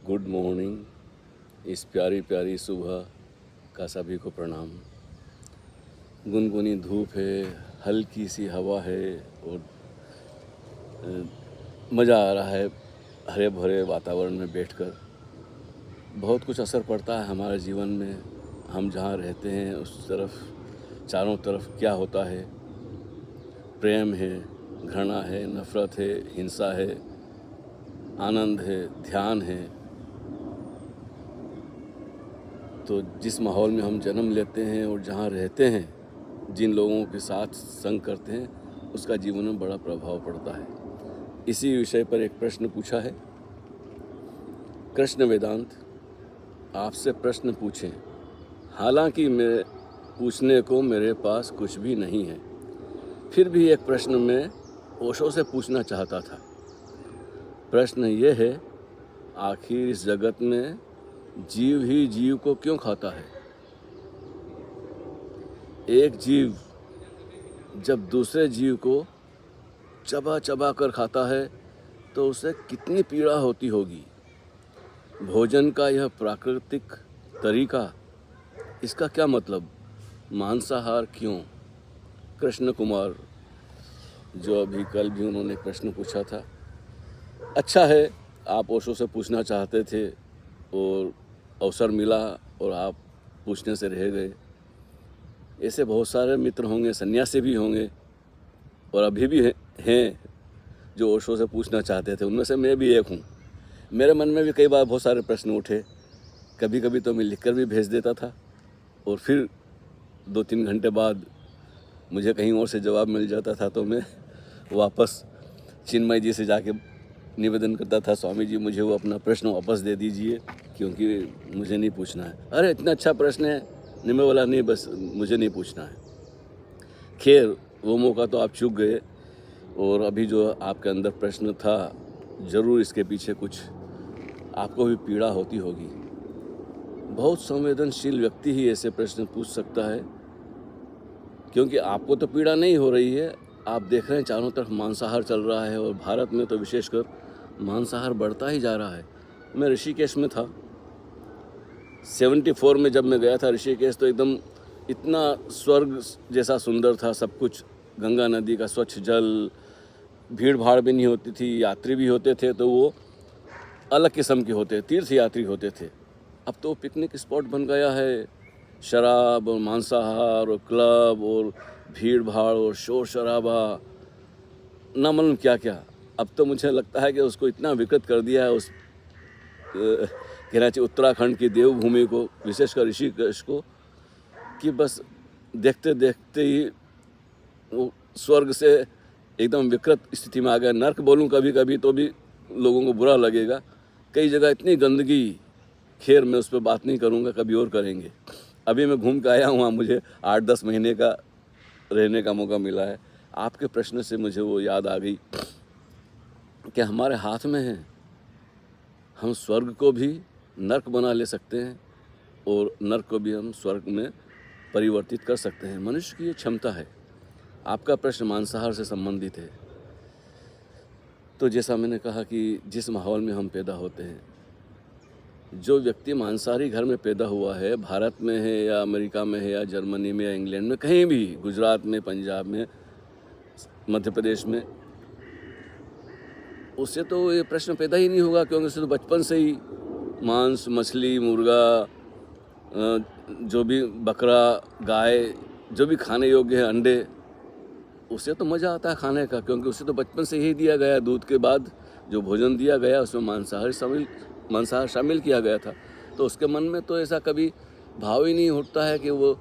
Good morning. इस प्यारी प्यारी सुबह का सभी को प्रणाम। गुनगुनी धूप है, हल्की सी हवा है और मज़ा आ रहा है हरे भरे वातावरण में बैठकर। बहुत कुछ असर पड़ता है हमारे जीवन में। हम जहाँ रहते हैं उस तरफ चारों तरफ क्या होता है, प्रेम है, घृणा है, नफ़रत है, हिंसा है, आनंद है, ध्यान है। तो जिस माहौल में हम जन्म लेते हैं और जहाँ रहते हैं, जिन लोगों के साथ संग करते हैं, उसका जीवन में बड़ा प्रभाव पड़ता है। इसी विषय पर एक प्रश्न पूछा है। कृष्ण वेदांत आपसे प्रश्न पूछें, हालांकि मैं पूछने को मेरे पास कुछ भी नहीं है, फिर भी एक प्रश्न मैं ओशो से पूछना चाहता था। प्रश्न ये है, आखिर इस जगत में जीव ही जीव को क्यों खाता है? एक जीव जब दूसरे जीव को चबा चबा कर खाता है तो उसे कितनी पीड़ा होती होगी। भोजन का यह प्राकृतिक तरीका, इसका क्या मतलब? मांसाहार क्यों? कृष्ण कुमार, जो अभी कल भी उन्होंने प्रश्न पूछा था। अच्छा है, आप ओशो से पूछना चाहते थे और अवसर मिला और आप पूछने से रह गए। ऐसे बहुत सारे मित्र होंगे, सन्यासी भी होंगे और अभी भी हैं जो ओशो से पूछना चाहते थे। उनमें से मैं भी एक हूँ। मेरे मन में भी कई बार बहुत सारे प्रश्न उठे। कभी कभी तो मैं लिखकर भी भेज देता था और फिर 2-3 घंटे बाद मुझे कहीं और से जवाब मिल जाता था, तो मैं वापस चिन्मय जी से जाके निवेदन करता था, स्वामी जी मुझे वो अपना प्रश्न वापस दे दीजिए, क्योंकि मुझे नहीं पूछना है। अरे इतना अच्छा प्रश्न है, निमे वाला नहीं, बस मुझे नहीं पूछना है। खैर, वो मौका तो आप चूक गए। और अभी जो आपके अंदर प्रश्न था, ज़रूर इसके पीछे कुछ आपको भी पीड़ा होती होगी। बहुत संवेदनशील व्यक्ति ही ऐसे प्रश्न पूछ सकता है, क्योंकि आपको तो पीड़ा नहीं हो रही है। आप देख रहे हैं चारों तरफ मांसाहार चल रहा है और भारत में तो विशेषकर मांसाहार बढ़ता ही जा रहा है। मैं ऋषिकेश में था 74 में। जब मैं गया था ऋषिकेश तो एकदम इतना स्वर्ग जैसा सुंदर था सब कुछ। गंगा नदी का स्वच्छ जल, भीड़ भाड़ भी नहीं होती थी, यात्री भी होते थे तो वो अलग किस्म के होते, तीर्थ यात्री होते थे। अब तो पिकनिक स्पॉट बन गया है। शराब और मांसाहार और क्लब और भीड़ भाड़ और शोर शराबा, ना मालूम क्या क्या। अब तो मुझे लगता है कि उसको इतना विकृत कर दिया है, उस कहना चाहिए उत्तराखंड की देवभूमि को, विशेषकर ऋषिकेश को, कि बस देखते देखते ही वो स्वर्ग से एकदम विकृत स्थिति में आ गया। नर्क बोलूँ कभी कभी तो भी लोगों को बुरा लगेगा। कई जगह इतनी गंदगी, खैर मैं उस पर बात नहीं करूँगा, कभी और करेंगे। अभी मैं घूम के आया हूँ, मुझे 8-10 महीने का रहने का मौका मिला है। आपके प्रश्न से मुझे वो याद आ गई कि हमारे हाथ में है। हम स्वर्ग को भी नर्क बना ले सकते हैं और नर्क को भी हम स्वर्ग में परिवर्तित कर सकते हैं। मनुष्य की ये क्षमता है। आपका प्रश्न मांसाहार से संबंधित है। तो जैसा मैंने कहा कि जिस माहौल में हम पैदा होते हैं, जो व्यक्ति मांसाहारी घर में पैदा हुआ है, भारत में है या अमेरिका में है या जर्मनी में या इंग्लैंड में, कहीं भी, गुजरात में, पंजाब में, मध्य प्रदेश में, उससे तो ये प्रश्न पैदा ही नहीं होगा, क्योंकि उसे तो बचपन से ही मांस, मछली, मुर्गा, जो भी बकरा, गाय, जो भी खाने योग्य है, अंडे, उससे तो मज़ा आता है खाने का, क्योंकि उसे तो बचपन से ही दिया गया। दूध के बाद जो भोजन दिया गया उसमें मांसाहार शामिल किया गया था। तो उसके मन में तो ऐसा कभी भाव ही नहीं उठता है कि वो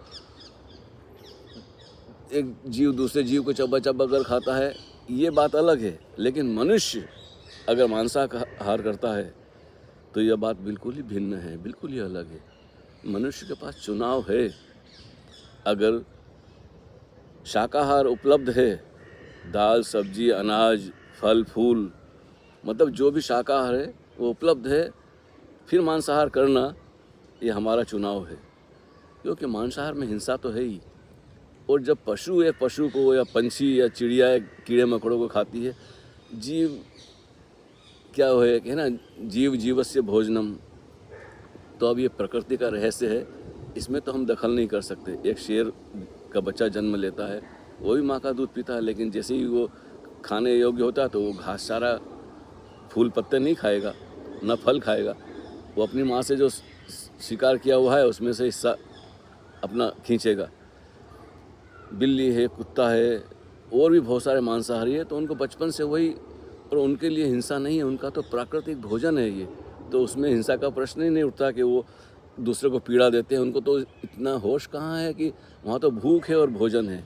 एक जीव दूसरे जीव को चबा चबा कर खाता है। ये बात अलग है। लेकिन मनुष्य अगर मांसाहार करता है तो यह बात बिल्कुल ही भिन्न है, बिल्कुल ही अलग है। मनुष्य के पास चुनाव है। अगर शाकाहार उपलब्ध है, दाल, सब्जी, अनाज, फल फूल, मतलब जो भी शाकाहार है वो उपलब्ध है, फिर मांसाहार करना ये हमारा चुनाव है। क्योंकि मांसाहार में हिंसा तो है ही। और जब पशु एक पशु को या पंछी या चिड़िया एक कीड़े मकोड़ों को खाती है, जीव क्या है कि है ना, जीव जीवस्य भोजनम। तो अब ये प्रकृति का रहस्य है, इसमें तो हम दखल नहीं कर सकते। एक शेर का बच्चा जन्म लेता है, वो भी माँ का दूध पीता है, लेकिन जैसे ही वो खाने योग्य होता है तो वो घास चारा फूल पत्ते नहीं खाएगा, न फल खाएगा। वो अपनी माँ से जो शिकार किया हुआ है उसमें से हिस्सा अपना खींचेगा। बिल्ली है, कुत्ता है, और भी बहुत सारे मांसाहारी है, तो उनको बचपन से वही, और उनके लिए हिंसा नहीं है, उनका तो प्राकृतिक भोजन है ये। तो उसमें हिंसा का प्रश्न ही नहीं उठता कि वो दूसरे को पीड़ा देते हैं। उनको तो इतना होश कहाँ है कि वहाँ तो भूख है और भोजन है।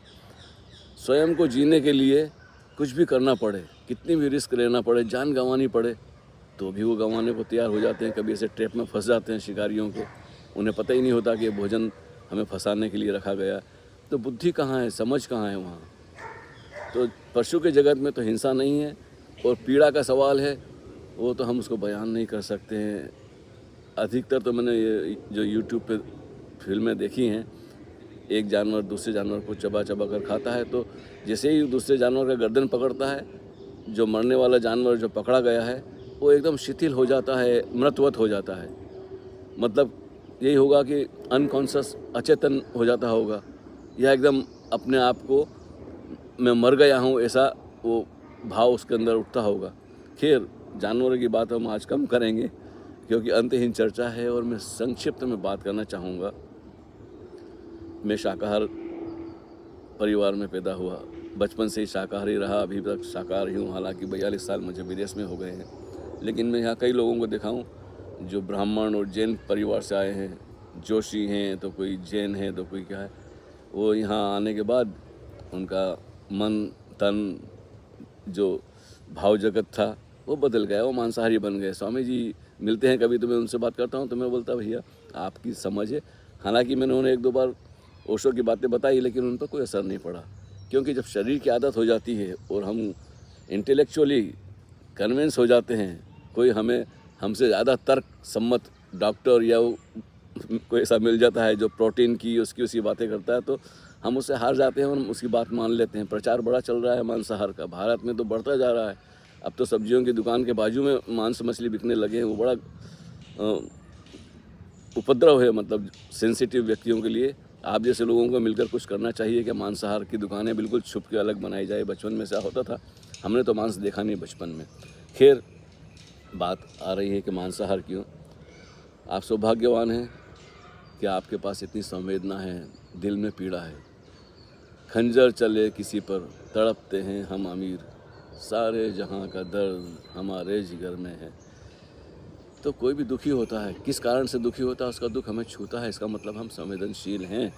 स्वयं को जीने के लिए कुछ भी करना पड़े, कितनी भी रिस्क लेना पड़े, जान गंवानी पड़े, तो भी वो गंवाने को तैयार हो जाते हैं। कभी ऐसे ट्रैप में फंस जाते हैं शिकारियों को, उन्हें पता ही नहीं होता कि ये भोजन हमें फंसाने के लिए रखा गया। तो बुद्धि कहाँ है, समझ कहाँ है वहाँ। तो पशु के जगत में तो हिंसा नहीं है, और पीड़ा का सवाल है वो तो हम उसको बयान नहीं कर सकते हैं। अधिकतर तो मैंने ये जो यूट्यूब पे फिल्में देखी हैं, एक जानवर दूसरे जानवर को चबा चबा कर खाता है, तो जैसे ही दूसरे जानवर का गर्दन पकड़ता है, जो मरने वाला जानवर जो पकड़ा गया है वो एकदम शिथिल हो जाता है, मृतवत हो जाता है। मतलब यही होगा कि अनकॉन्शियस, अचेतन हो जाता होगा, या एकदम अपने आप को मैं मर गया हूँ ऐसा वो भाव उसके अंदर उठता होगा। खैर, जानवरों की बात हम आज कम करेंगे क्योंकि अंतहीन चर्चा है, और मैं संक्षिप्त में बात करना चाहूँगा। मैं शाकाहार परिवार में पैदा हुआ, बचपन से ही शाकाहारी रहा, अभी तक शाकाहारी हूँ। हालांकि 42 साल मुझे विदेश में हो गए हैं, लेकिन मैं यहाँ कई लोगों को देखा हूँ जो ब्राह्मण और जैन परिवार से आए हैं। जोशी हैं तो कोई जैन है तो कोई क्या है। वो यहाँ आने के बाद उनका मन तन जो भाव जगत था वो बदल गया, वो मांसाहारी बन गए। स्वामी जी मिलते हैं कभी तो मैं उनसे बात करता हूँ, तो मैं बोलता भैया आपकी समझ है। हालांकि मैंने उन्हें एक दो बार ओशो की बातें बताई, लेकिन उन पर कोई असर नहीं पड़ा, क्योंकि जब शरीर की आदत हो जाती है और हम इंटेलेक्चुअली कन्विंस हो जाते हैं, कोई हमसे ज़्यादा तर्क सम्मत डॉक्टर या कोई ऐसा मिल जाता है जो प्रोटीन की उसकी बातें करता है, तो हम उससे हार जाते हैं और हम उसकी बात मान लेते हैं। प्रचार बड़ा चल रहा है मांसाहार का, भारत में तो बढ़ता जा रहा है। अब तो सब्जियों की दुकान के बाजू में मांस मछली बिकने लगे हैं। वो बड़ा उपद्रव है, मतलब सेंसिटिव व्यक्तियों के लिए। आप जैसे लोगों को मिलकर कुछ करना चाहिए कि मांसाहार की दुकानें बिल्कुल छुप के अलग बनाई जाए। बचपन में ऐसा होता था, हमने तो मांस देखा नहीं बचपन में। खैर, बात आ रही है कि मांसाहार क्यों। आप सौभाग्यवान हैं कि आपके पास इतनी संवेदना है, दिल में पीड़ा है। खंजर चले किसी पर तड़पते हैं हम अमीर, सारे जहां का दर्द हमारे जिगर में है। तो कोई भी दुखी होता है, किस कारण से दुखी होता है, उसका दुख हमें छूता है, इसका मतलब हम संवेदनशील हैं।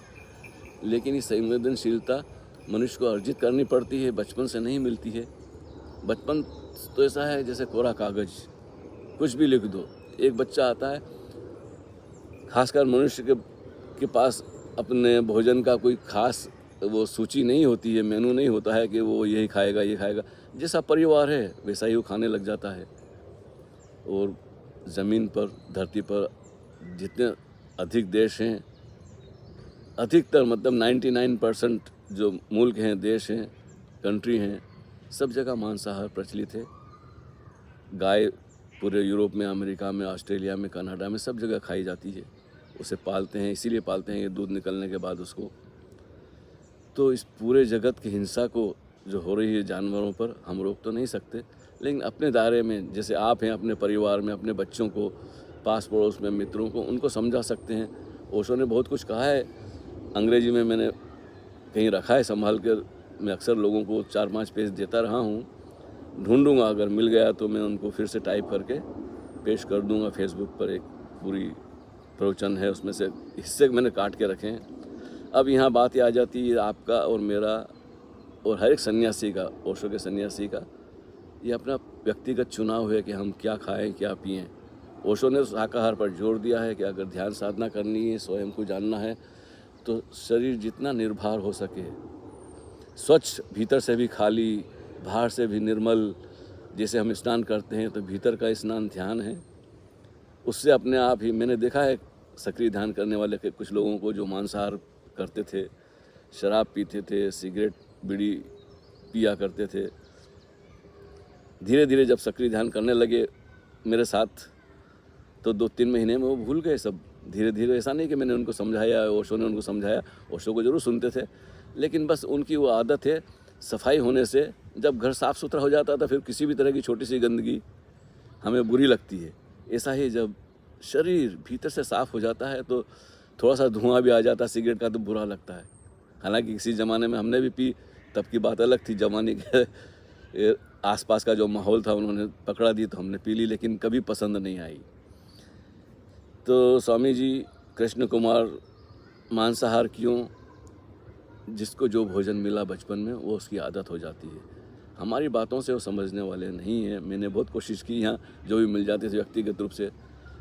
लेकिन ये संवेदनशीलता मनुष्य को अर्जित करनी पड़ती है, बचपन से नहीं मिलती है। बचपन तो ऐसा है जैसे कोरा कागज़, कुछ भी लिख दो। एक बच्चा आता है, खासकर मनुष्य के पास अपने भोजन का कोई खास वो सूची नहीं होती है, मेनू नहीं होता है कि वो यही खाएगा ये खाएगा। जैसा परिवार है वैसा ही वो खाने लग जाता है। और ज़मीन पर, धरती पर जितने अधिक देश हैं, अधिकतर मतलब 99% जो मुल्क हैं, देश हैं, कंट्री हैं, सब जगह मांसाहार प्रचलित है। गाय पूरे यूरोप में, अमेरिका में, ऑस्ट्रेलिया में, कनाडा में सब जगह खाई जाती है। उसे पालते हैं, इसीलिए पालते हैं ये दूध निकलने के बाद उसको। तो इस पूरे जगत की हिंसा को जो हो रही है जानवरों पर, हम रोक तो नहीं सकते, लेकिन अपने दायरे में, जैसे आप हैं, अपने परिवार में, अपने बच्चों को, पास पड़ोस में, मित्रों को, उनको समझा सकते हैं। ओशो ने बहुत कुछ कहा है, अंग्रेजी में मैंने कहीं रखा है संभाल कर। मैं अक्सर लोगों को 4-5 पेज देता रहा हूँ, ढूंढूंगा, अगर मिल गया तो मैं उनको फिर से टाइप करके पेश कर दूंगा। फेसबुक पर एक पूरी प्रवचन है, उसमें से हिस्से मैंने काट के रखे हैं। अब यहाँ बात ये आ जाती है आपका और मेरा और हर एक सन्यासी का, ओशो के सन्यासी का, ये अपना व्यक्तिगत चुनाव है कि हम क्या खाएं, क्या पिएं। ओशो ने शाकाहार पर जोर दिया है कि अगर ध्यान साधना करनी है, स्वयं को जानना है, तो शरीर जितना निर्भर हो सके, स्वच्छ, भीतर से भी खाली, बाहर से भी निर्मल। जैसे हम स्नान करते हैं तो भीतर का स्नान ध्यान है, उससे अपने आप ही। मैंने देखा है सक्रिय ध्यान करने वाले के कुछ लोगों को जो मांसाहार करते थे, शराब पीते थे, सिगरेट बीड़ी पिया करते थे, धीरे धीरे जब सक्रिय ध्यान करने लगे मेरे साथ, तो 2-3 महीने में वो भूल गए सब धीरे धीरे। ऐसा नहीं कि मैंने उनको समझाया, ओशो ने उनको समझाया, ओशो को ज़रूर सुनते थे, लेकिन बस उनकी वो आदत है सफाई होने से, जब घर साफ़ सुथरा हो जाता था फिर किसी भी तरह की छोटी सी गंदगी हमें बुरी लगती है। ऐसा ही जब शरीर भीतर से साफ़ हो जाता है तो थोड़ा सा धुआं भी आ जाता है सिगरेट का तो बुरा लगता है। हालांकि किसी ज़माने में हमने भी पी, तब की बात अलग थी, जमाने के आसपास का जो माहौल था उन्होंने पकड़ा दी तो हमने पी ली, लेकिन कभी पसंद नहीं आई। तो स्वामी जी कृष्ण कुमार मांसाहार क्यों, जिसको जो भोजन मिला बचपन में वो उसकी आदत हो जाती है। हमारी बातों से वो समझने वाले नहीं हैं। मैंने बहुत कोशिश की, यहाँ जो भी मिल जाते थे व्यक्तिगत रूप से।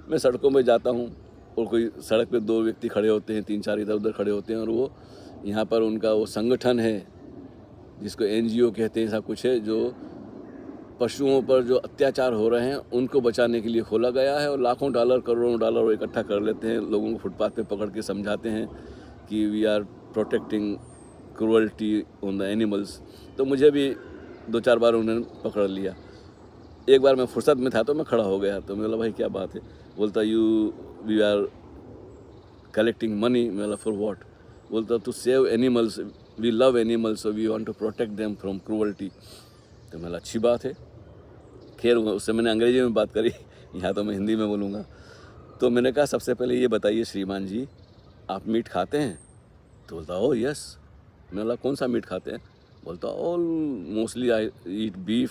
मैं सड़कों में जाता हूँ और कोई सड़क पे 2 व्यक्ति खड़े होते हैं, 3-4 इधर उधर खड़े होते हैं, और वो यहाँ पर उनका वो संगठन है जिसको NGO कहते हैं, ऐसा कुछ है, जो पशुओं पर जो अत्याचार हो रहे हैं उनको बचाने के लिए खोला गया है, और लाखों डॉलर करोड़ों डॉलर वो इकट्ठा कर लेते हैं, लोगों को फुटपाथ पे पकड़ के समझाते हैं कि we are protecting cruelty on the animals. तो मुझे भी 2-4 बार उन्होंने पकड़ लिया। एक बार मैं फुर्सत में था तो मैं खड़ा हो गया, तो मैं बोला भाई क्या बात है, बोलता वी आर कलेक्टिंग मनी। मैं बोला फॉर व्हाट, बोलता to save animals, we love animals so we want to protect them from cruelty. तो मैं बोला अच्छी बात है। खैर उससे मैंने अंग्रेजी में बात करी, यहाँ तो मैं हिंदी में बोलूँगा। तो मैंने कहा सबसे पहले ये बताइए श्रीमान जी, आप मीट खाते हैं? तो बोलता ओ यस। मैं बोला कौन सा मीट खाते हैं? बोलता all mostly I eat beef,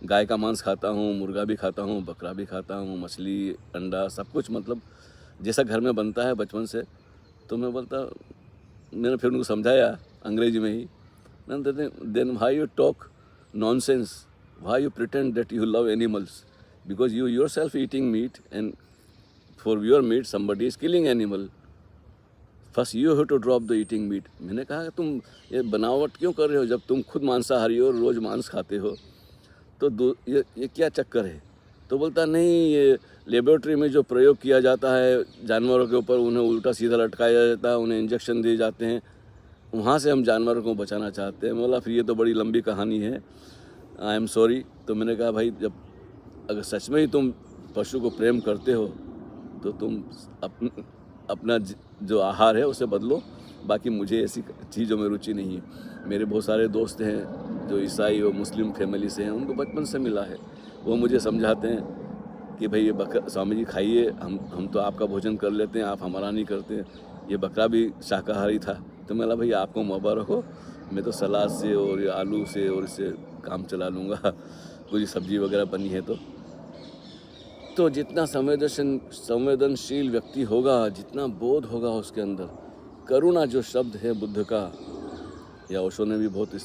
गाय का मांस खाता हूँ, मुर्गा भी खाता हूँ, बकरा भी खाता हूँ, मछली, अंडा, सब कुछ, मतलब जैसा घर में बनता है बचपन से। तो मैं बोलता, मैंने फिर उनको समझाया अंग्रेजी में ही, then why you talk nonsense, why you pretend that you love animals, because you yourself eating meat and for your meat somebody is killing animal, first you have to drop the eating meat. मैंने कहा तुम ये बनावट क्यों कर रहे हो, जब तुम खुद मांसाहारी हो, रोज़ मांस खाते हो, तो ये क्या चक्कर है? तो बोलता नहीं, ये लेबोरेटरी में जो प्रयोग किया जाता है जानवरों के ऊपर, उन्हें उल्टा सीधा लटकाया जाता है, उन्हें इंजेक्शन दिए जाते हैं, वहाँ से हम जानवरों को बचाना चाहते हैं। बोला फिर ये तो बड़ी लंबी कहानी है, आई एम सॉरी। तो मैंने कहा भाई, जब अगर सच में ही तुम पशु को प्रेम करते हो तो तुम अपना जो आहार है उसे बदलो, बाकी मुझे ऐसी चीज़ों में रुचि नहीं है। मेरे बहुत सारे दोस्त हैं जो ईसाई और मुस्लिम फैमिली से हैं, उनको बचपन से मिला है, वो मुझे समझाते हैं कि भाई ये बकरा स्वामी जी खाइए, हम तो आपका भोजन कर लेते हैं, आप हमारा नहीं करते। ये बकरा भी शाकाहारी था। तो मैं बोला भाई आपको मुबारक हो, मैं तो सलाद से और ये आलू से और इससे काम चला लूँगा, कोई सब्ज़ी वगैरह बनी है तो जितना संवेदनशील व्यक्ति होगा, जितना बोध होगा उसके अंदर, करुणा जो शब्द है बुद्ध का, या ओशो ने भी बहुत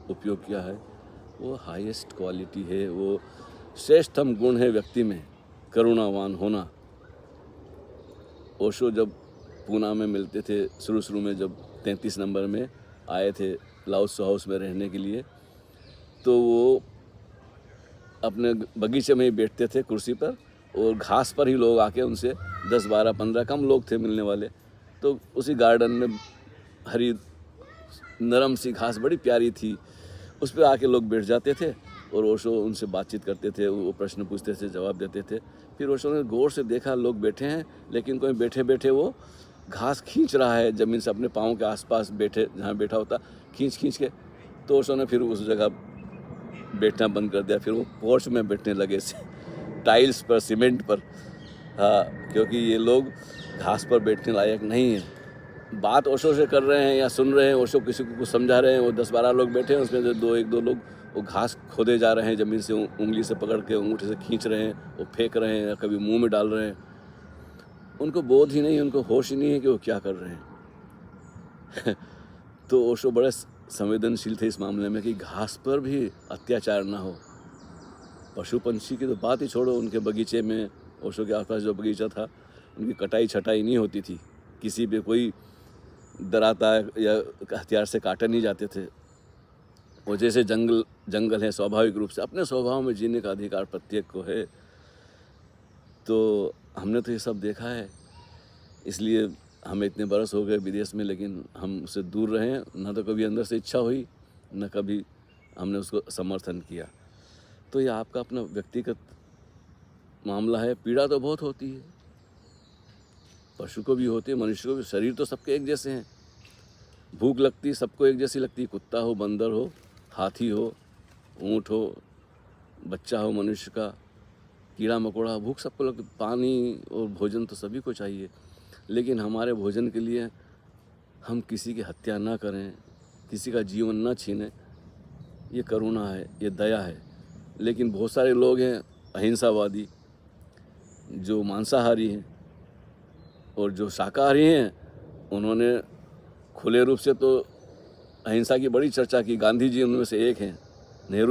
उपयोग किया है, वो हाईएस्ट क्वालिटी है, वो श्रेष्ठतम गुण है व्यक्ति में, करुणावान होना। ओशो जब पूना में मिलते थे शुरू में, जब 33 नंबर में आए थे लाओत्सो हाउस में रहने के लिए, तो वो अपने बगीचे में ही बैठते थे कुर्सी पर, और घास पर ही लोग आके उनसे 10, 12, 15 कम लोग थे मिलने वाले, तो उसी गार्डन में हरी नरम सी घास बड़ी प्यारी थी, उस पर आके लोग बैठ जाते थे और ओशो उनसे बातचीत करते थे, वो प्रश्न पूछते थे, जवाब देते थे। फिर ओशो ने गौर से देखा लोग बैठे हैं, लेकिन कोई बैठे बैठे वो घास खींच रहा है ज़मीन से, अपने पाँव के आसपास बैठे जहाँ बैठा होता खींच के। तो ओशो ने फिर उस जगह बैठना बंद कर दिया, फिर वो पोर्च में बैठने लगे टाइल्स पर, सीमेंट पर। हाँ, क्योंकि ये लोग घास पर बैठने लायक नहीं है। बात ओशो से कर रहे हैं या सुन रहे हैं, ओशो किसी को कुछ समझा रहे हैं, वो 10-12 लोग बैठे हैं, उसमें से 1-2 लोग वो घास खोदे जा रहे हैं ज़मीन से, उंगली से पकड़ के अंगूठे से खींच रहे हैं, वो फेंक रहे हैं या कभी मुंह में डाल रहे हैं। उनको बोध ही नहीं, उनको होश ही नहीं है कि वो क्या कर रहे हैं। तो ओशो बड़े संवेदनशील थे इस मामले में कि घास पर भी अत्याचार ना हो। पशु पंछी की तो बात ही छोड़ो, उनके बगीचे में, ओशो के आसपास जो बगीचा था, उनकी कटाई छटाई नहीं होती थी, किसी पे कोई डराता या हथियार से काटे नहीं जाते थे। और जैसे जंगल है, स्वाभाविक रूप से अपने स्वभाव में जीने का अधिकार प्रत्येक को है। तो हमने तो ये सब देखा है, इसलिए हमें इतने बरस हो गए विदेश में, लेकिन हम उससे दूर रहें, ना तो कभी अंदर से इच्छा हुई, न कभी हमने उसको समर्थन किया। तो ये आपका अपना व्यक्तिगत मामला है, पीड़ा तो बहुत होती है, पशु को भी होती है, मनुष्य को भी। शरीर तो सबके एक जैसे हैं, भूख लगती सबको एक जैसी लगती है, कुत्ता हो, बंदर हो, हाथी हो, ऊँट हो, बच्चा हो मनुष्य का, कीड़ा मकोड़ा, भूख सबको लगती। पानी और भोजन तो सभी को चाहिए, लेकिन हमारे भोजन के लिए हम किसी की हत्या ना करें, किसी का जीवन ना छीनें, ये करुणा है, ये दया है। लेकिन बहुत सारे लोग हैं अहिंसावादी, जो मांसाहारी हैं, और जो शाकाहारी हैं उन्होंने खुले रूप से तो अहिंसा की बड़ी चर्चा की। गांधी जी उनमें से एक हैं।